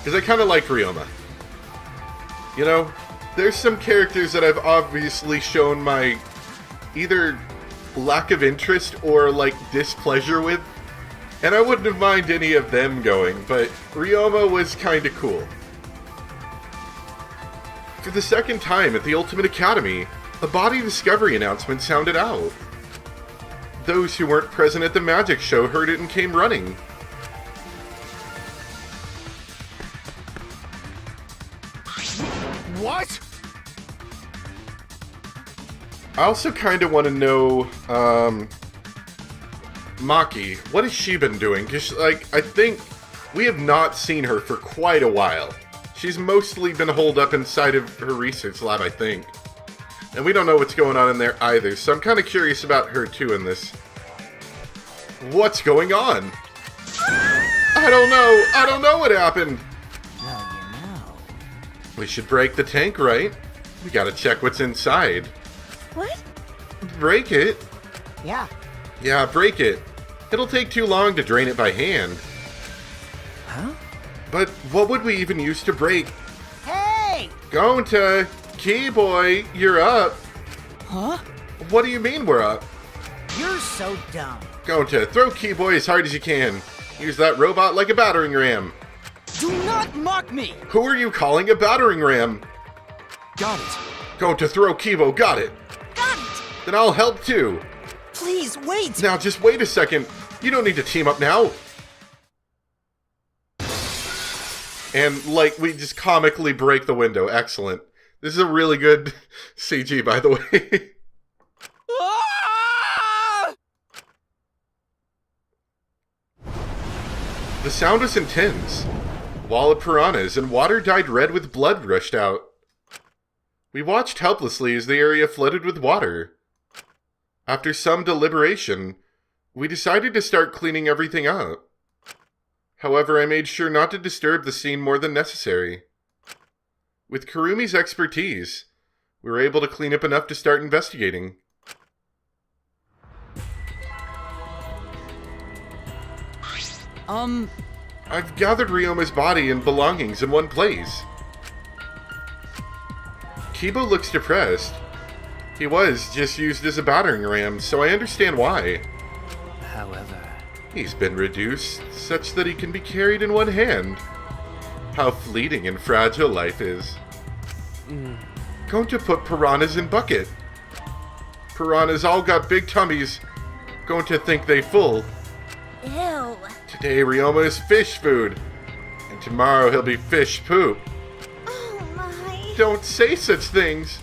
Because I kind of like Ryoma. You know, there's some characters that I've obviously shown my either lack of interest or, like, displeasure with. And I wouldn't have minded any of them going, but Ryoma was kind of cool. For the second time at the Ultimate Academy, a body discovery announcement sounded out. Those who weren't present at the magic show heard it and came running. What? I also kind of want to know, Maki, what has she been doing? Because, like, I think we have not seen her for quite a while. She's mostly been holed up inside of her research lab, I think. And we don't know what's going on in there either, so I'm kind of curious about her too in this. What's going on? I don't know what happened. Well, you know. We should break the tank, right? We gotta check what's inside. What? Break it? Yeah. Yeah, break it. It'll take too long to drain it by hand. Huh? But what would we even use to break? Hey! Going to... Key boy, you're up. Huh? What do you mean we're up? You're so dumb. Going to throw Key boy as hard as you can. Use that robot like a battering ram. Do not mock me! Who are you calling a battering ram? Got it. Going to throw Kibo, got it. Got it! Then I'll help too. Please, wait! Now just wait a second. You don't need to team up now. And, like, we just comically break the window. Excellent. This is a really good CG, by the way. Ah! The sound was intense. A wall of piranhas and water dyed red with blood rushed out. We watched helplessly as the area flooded with water. After some deliberation, we decided to start cleaning everything up. However, I made sure not to disturb the scene more than necessary. With Kurumi's expertise, we were able to clean up enough to start investigating. I've gathered Ryoma's body and belongings in one place. Kibo looks depressed. He was just used as a battering ram, so I understand why. However... He's been reduced such that he can be carried in one hand. How fleeting and fragile life is. Going to put piranhas in bucket. Piranhas all got big tummies. Going to think they full. Ew. Today Ryoma is fish food. And tomorrow he'll be fish poop. Oh my. Don't say such things.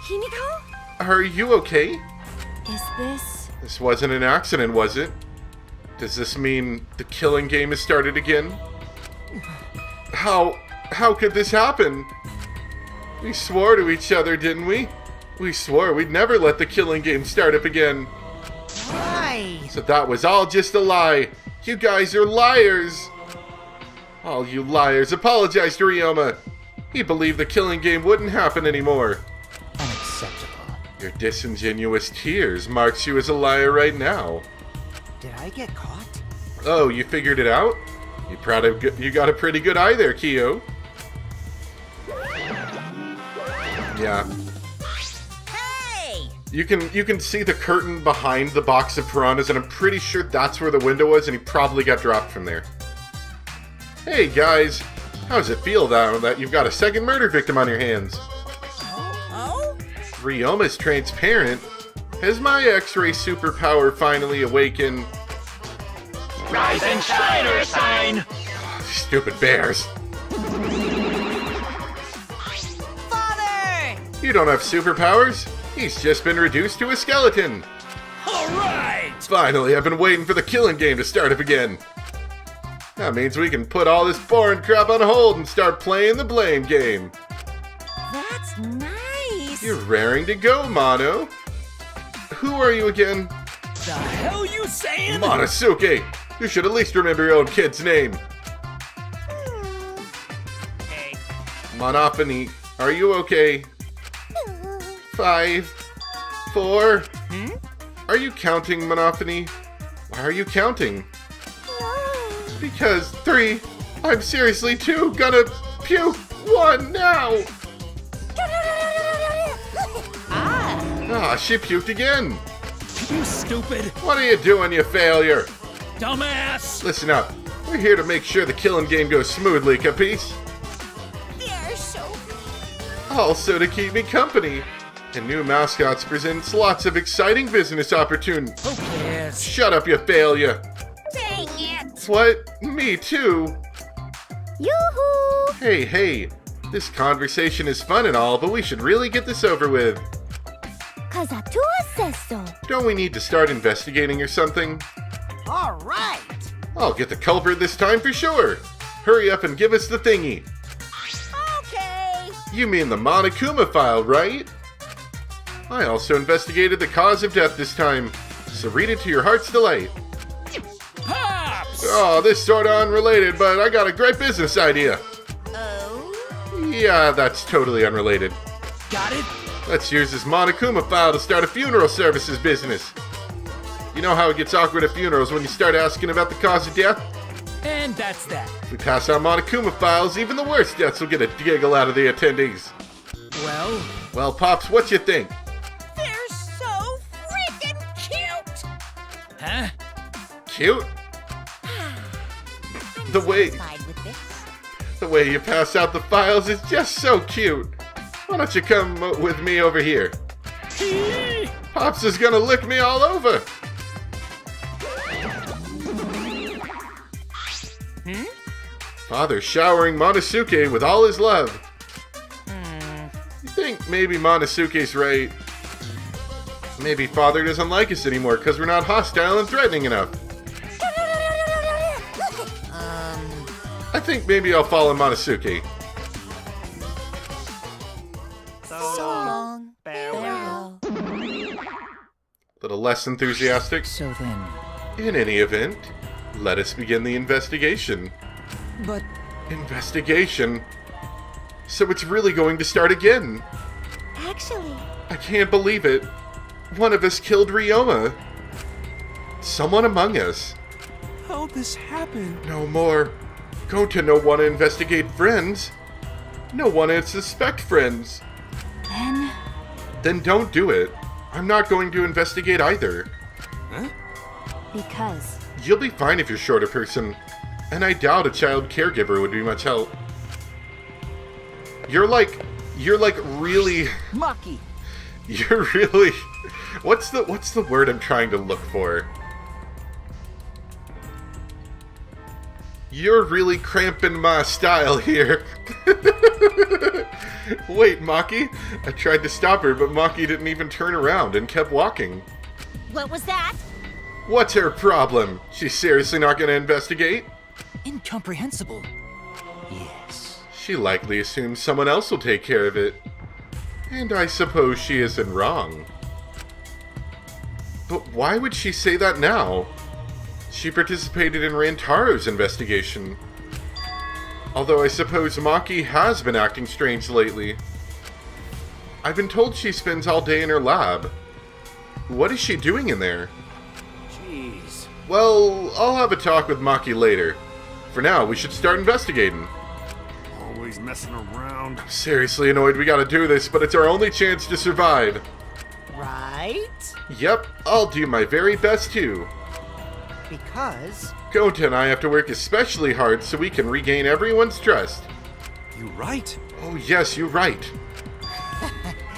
Himiko? Are you okay? Is this... This wasn't an accident, was it? Does this mean the killing game has started again? How could this happen? We swore to each other, didn't we? We swore we'd never let the killing game start up again. Why? So that was all just a lie. You guys are liars. All you liars, apologize to Ryoma. He believed the killing game wouldn't happen anymore. Unacceptable. Your disingenuous tears marks you as a liar right now. Did I get caught? Oh, you figured it out? You got a pretty good eye there, Kyo. Yeah. Hey! You can see the curtain behind the box of piranhas, and I'm pretty sure that's where the window was, and he probably got dropped from there. Hey guys, how does it feel now that you've got a second murder victim on your hands? Oh? Ryoma's transparent. Has my X-ray superpower finally awakened? Rise and shine, or sign! Stupid bears. Father! You don't have superpowers. He's just been reduced to a skeleton. Alright! Finally, I've been waiting for the killing game to start up again. That means we can put all this boring crap on hold and start playing the blame game. That's nice! You're raring to go, Mono. Who are you again? The hell you saying? Monosuke! You should at least remember your own kid's name. Hey, Monophony, are you okay? 5, 4. Are you counting, Monophony? Why are you counting? Because 3, I'm seriously too gonna puke one now. Ah, she puked again. You stupid What are you doing, you failure? dumbass! Listen up. We're here to make sure the killing game goes smoothly, capiche? They're so Also to keep me company. And new mascots presents lots of exciting business opportunities. Who cares? Shut up, you failure. dang it. What? Me too? Yoo-hoo. Hey. This conversation is fun and all, but we should really get this over with. Kazatua says so. Don't we need to start investigating or something? All right. I'll get the culprit this time for sure. Hurry up and give us the thingy. Okay. You mean the Monokuma file, right? I also investigated the cause of death this time, so read it to your heart's delight. Pops! Oh, this sorta unrelated, but I got a great business idea. Oh. Yeah, that's totally unrelated. Got it? Let's use this Monokuma file to start a funeral services business. You know how it gets awkward at funerals when you start asking about the cause of death? And that's that. If we pass out Monokuma files, even the worst deaths will get a giggle out of the attendees. Well, Pops, what you think? They're so freaking cute. Huh? Cute? The way Satisfied with this? the way you pass out the files is just so cute. Why don't you come with me over here? Pops is gonna lick me all over. Father showering Monosuke with all his love. You think maybe Monosuke's right? Maybe Father doesn't like us anymore because we're not hostile and threatening enough. I think maybe I'll follow Monosuke. So long. Farewell. Little less enthusiastic. So then, In any event, let us begin the investigation. but Investigation? So it's really going to start again. Actually, I can't believe it. One of us killed Ryoma. Someone among us. How'd this happen? No more. Go to no one to investigate friends. No one to suspect friends. then Then don't do it. I'm not going to investigate either. because You'll be fine if you're short a person. And I doubt a child caregiver would be much help. You're like really, Maki. you're really, what's the word I'm trying to look for? You're really cramping my style here. Wait, Maki? I tried to stop her, but Maki didn't even turn around and kept walking. what was that? What's her problem? She's seriously not gonna investigate? Incomprehensible. Yes. She likely assumes someone else will take care of it. And I suppose she isn't wrong. But why would she say that now? She participated in Rantaro's investigation. Although I suppose Maki has been acting strange lately. I've been told she spends all day in her lab. What is she doing in there? Jeez. Well, I'll have a talk with Maki later. For now, we should start investigating. Always messing around. Seriously annoyed we gotta do this, but it's our only chance to survive. Right? Yep, I'll do my very best too. Because Gota and I have to work especially hard so we can regain everyone's trust. You right? Oh yes, you're right.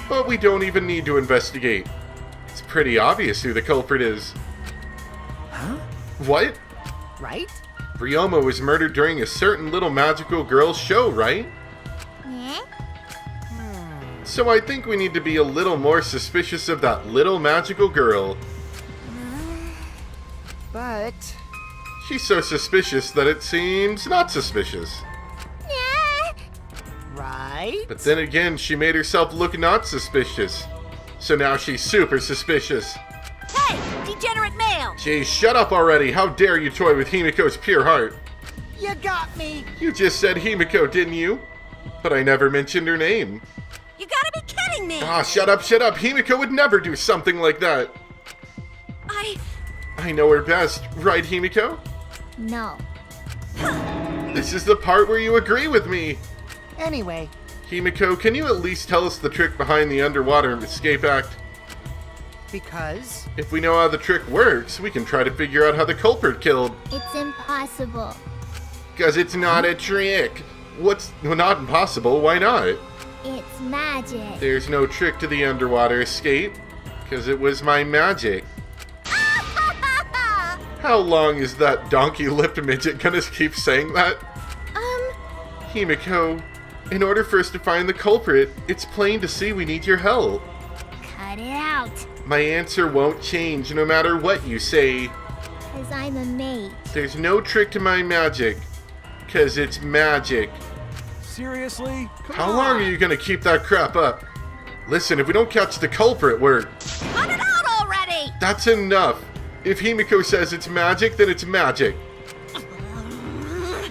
But we don't even need to investigate. It's pretty obvious who the culprit is. Huh? What? Right? Ryoma was murdered during a certain little magical girl's show, right? Yeah? So I think we need to be a little more suspicious of that little magical girl. But She's so suspicious that it seems not suspicious. Yeah. right? But then again, she made herself look not suspicious. So now she's super suspicious. Hey, degenerate male! Geez, shut up already. How dare you toy with Himiko's pure heart? You got me. You just said Himiko, didn't you? But I never mentioned her name. You gotta be kidding me! Ah, shut up, shut up. Himiko would never do something like that. I know her best, right, Himiko? No. This is the part where you agree with me. Anyway, Himiko, can you at least tell us the trick behind the underwater escape act? because If we know how the trick works, we can try to figure out how the culprit killed. It's impossible. Because it's not a trick. What's not impossible? Why not? It's magic. There's no trick to the underwater escape. Because it was my magic. How long is that donkey-lipped midget gonna keep saying that? Himiko, in order for us to find the culprit, it's plain to see we need your help. Cut it out. My answer won't change no matter what you say. Cause I'm a mate. There's no trick to my magic. Cause it's magic. Seriously? Come How on. long are you gonna keep that crap up? Listen, if we don't catch the culprit, we're... Cut it out already! That's enough. If Himiko says it's magic, then it's magic.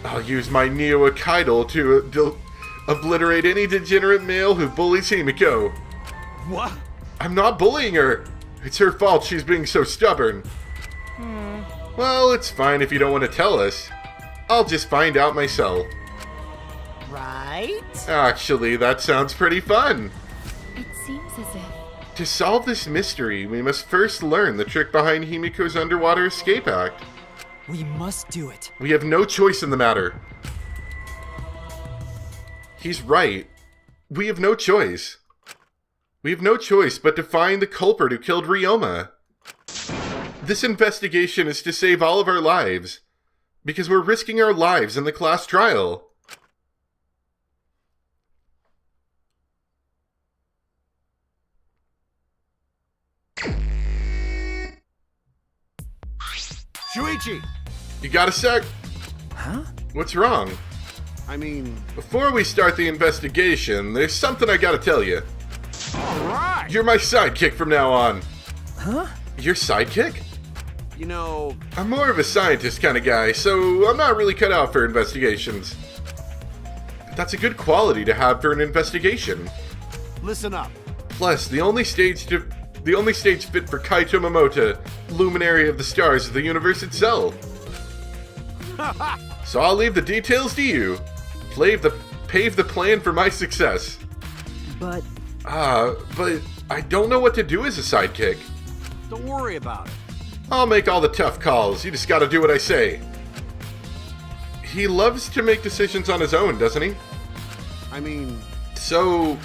I'll use my Neo-Akidal to obliterate any degenerate male who bullies Himiko. What? I'm not bullying her. It's her fault she's being so stubborn. Well, it's fine if you don't want to tell us. I'll just find out myself. right? Actually, that sounds pretty fun. It seems as if... To solve this mystery, we must first learn the trick behind Himiko's underwater escape act. We must do it. We have no choice in the matter. He's right. We have no choice. We have no choice but to find the culprit who killed Ryoma. This investigation is to save all of our lives, because we're risking our lives in the class trial. Shuichi! You got a sec? Huh? What's wrong? I mean, Before we start the investigation, there's something I gotta tell you. alright! You're my sidekick from now on. Huh? Your sidekick? You know, I'm more of a scientist kind of guy, so I'm not really cut out for investigations. But that's a good quality to have for an investigation. listen up. Plus, the only stage fit for Kaito Momota, luminary of the stars of the universe itself. So I'll leave the details to you. Pave the plan for my success. But... But I don't know what to do as a sidekick. Don't worry about it. I'll make all the tough calls. You just gotta do what I say. He loves to make decisions on his own, doesn't he? I mean, So,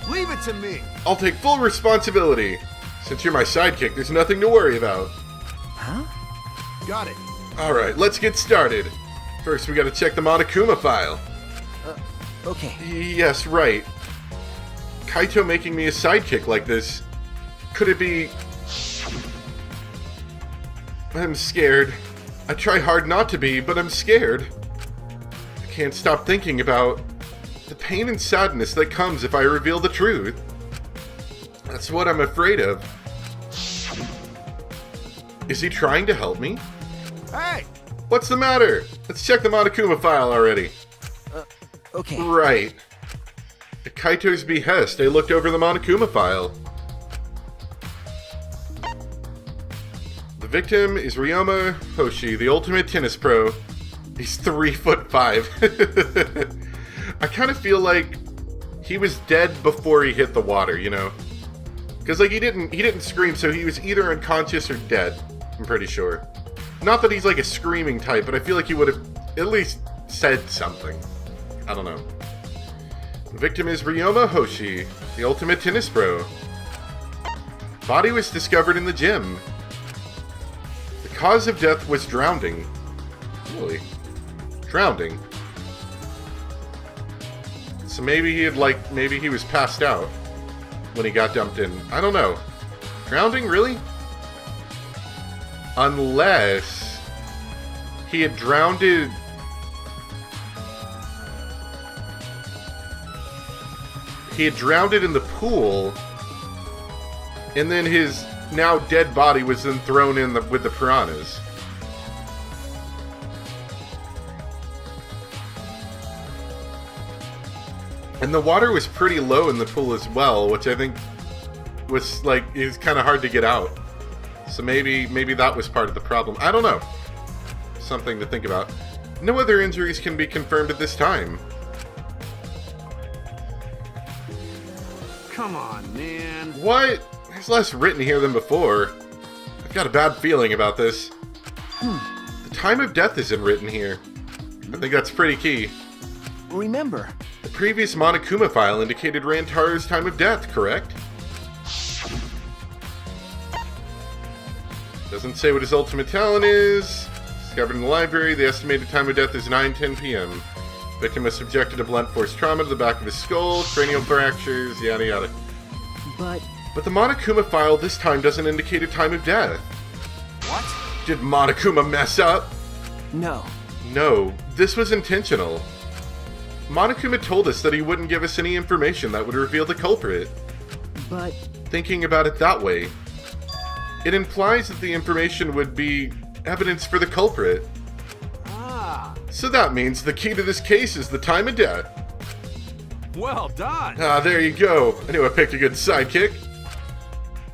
leave it to me. I'll take full responsibility. Since you're my sidekick, there's nothing to worry about. Huh? Got it. Alright, let's get started. First, we gotta check the Monokuma file. Okay. Yes, right. Kaito making me a sidekick like this. Could it be... I'm scared. I try hard not to be, but I'm scared. I can't stop thinking about the pain and sadness that comes if I reveal the truth. That's what I'm afraid of. Is he trying to help me? Hey! What's the matter? Let's check the Monokuma file already. Okay. Right. At Kaito's behest, I looked over the Monokuma file. The victim is Ryoma Hoshi, the ultimate tennis pro. He's 3'5". I kind of feel like he was dead before he hit the water, you know? Because like he didn't scream, so he was either unconscious or dead. I'm pretty sure. Not that he's like a screaming type, but I feel like he would have at least said something. I don't know. The victim is Ryoma Hoshi, the ultimate tennis pro. Body was discovered in the gym. The cause of death was drowning. Really? Drowning? So maybe he was passed out when he got dumped in. I don't know. Drowning, really? Unless he had drowned in... He had drowned it in the pool, and then his now dead body was then thrown in with the piranhas. And the water was pretty low in the pool as well, which I think was like is kind of hard to get out. So maybe that was part of the problem. I don't know. Something to think about. No other injuries can be confirmed at this time. Come on, man. What? There's less written here than before. I've got a bad feeling about this. The time of death isn't written here. I think that's pretty key. Remember, The previous Monokuma file indicated Rantaro's time of death, correct? Doesn't say what his ultimate talent is. Discovered in the library, the estimated time of death is 9:10 p.m. Victim was subjected to blunt force trauma to the back of his skull, cranial fractures, yada yada. but But the Monokuma file this time doesn't indicate a time of death. what? Did Monokuma mess up? No. No, this was intentional. Monokuma told us that he wouldn't give us any information that would reveal the culprit. But Thinking about it that way, it implies that the information would be evidence for the culprit. Ah, So that means the key to this case is the time of death. well done. Ah, there you go. I knew I picked a good sidekick.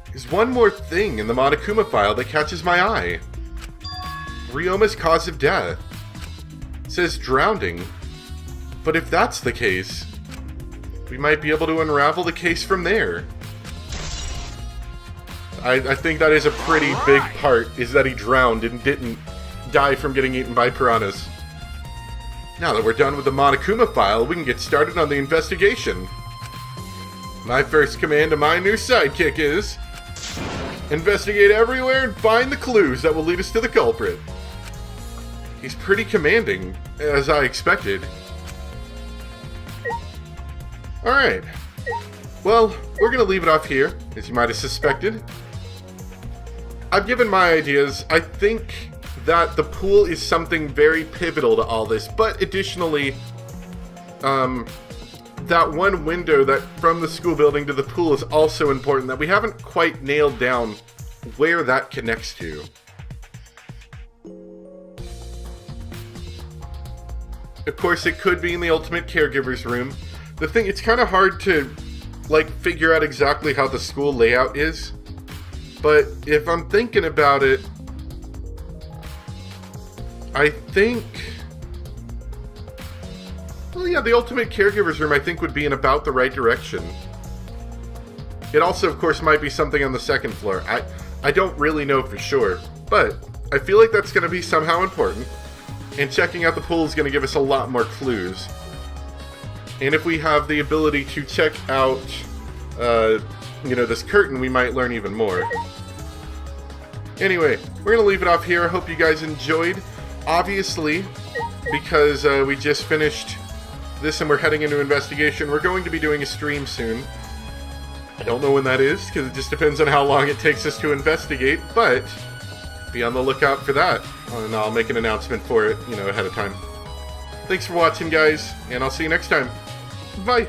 There's one more thing in the Monokuma file that catches my eye. Ryoma's cause of death. It says drowning. But if that's the case, we might be able to unravel the case from there. I think that is a pretty big part, is that he drowned and didn't die from getting eaten by piranhas. Now that we're done with the Monokuma file, we can get started on the investigation. My first command to my new sidekick is... investigate everywhere and find the clues that will lead us to the culprit. He's pretty commanding, as I expected. Alright. Well, we're gonna leave it off here, as you might have suspected. I've given my ideas. I think that the pool is something very pivotal to all this, but additionally, that one window that from the school building to the pool is also important, that we haven't quite nailed down where that connects to. Of course, it could be in the Ultimate Caregiver's room. The thing, it's kind of hard to, like, figure out exactly how the school layout is. But if I'm thinking about it, I think... well, yeah, the Ultimate Caregiver's room, I think, would be in about the right direction. It also, of course, might be something on the second floor. I don't really know for sure, but I feel like that's going to be somehow important. And checking out the pool is going to give us a lot more clues. And if we have the ability to check out, this curtain, we might learn even more. Anyway, we're going to leave it off here. I hope you guys enjoyed. Obviously, because we just finished this and we're heading into investigation, we're going to be doing a stream soon. I don't know when that is, because it just depends on how long it takes us to investigate, but be on the lookout for that. And I'll make an announcement for it, ahead of time. Thanks for watching, guys, and I'll see you next time. Bye!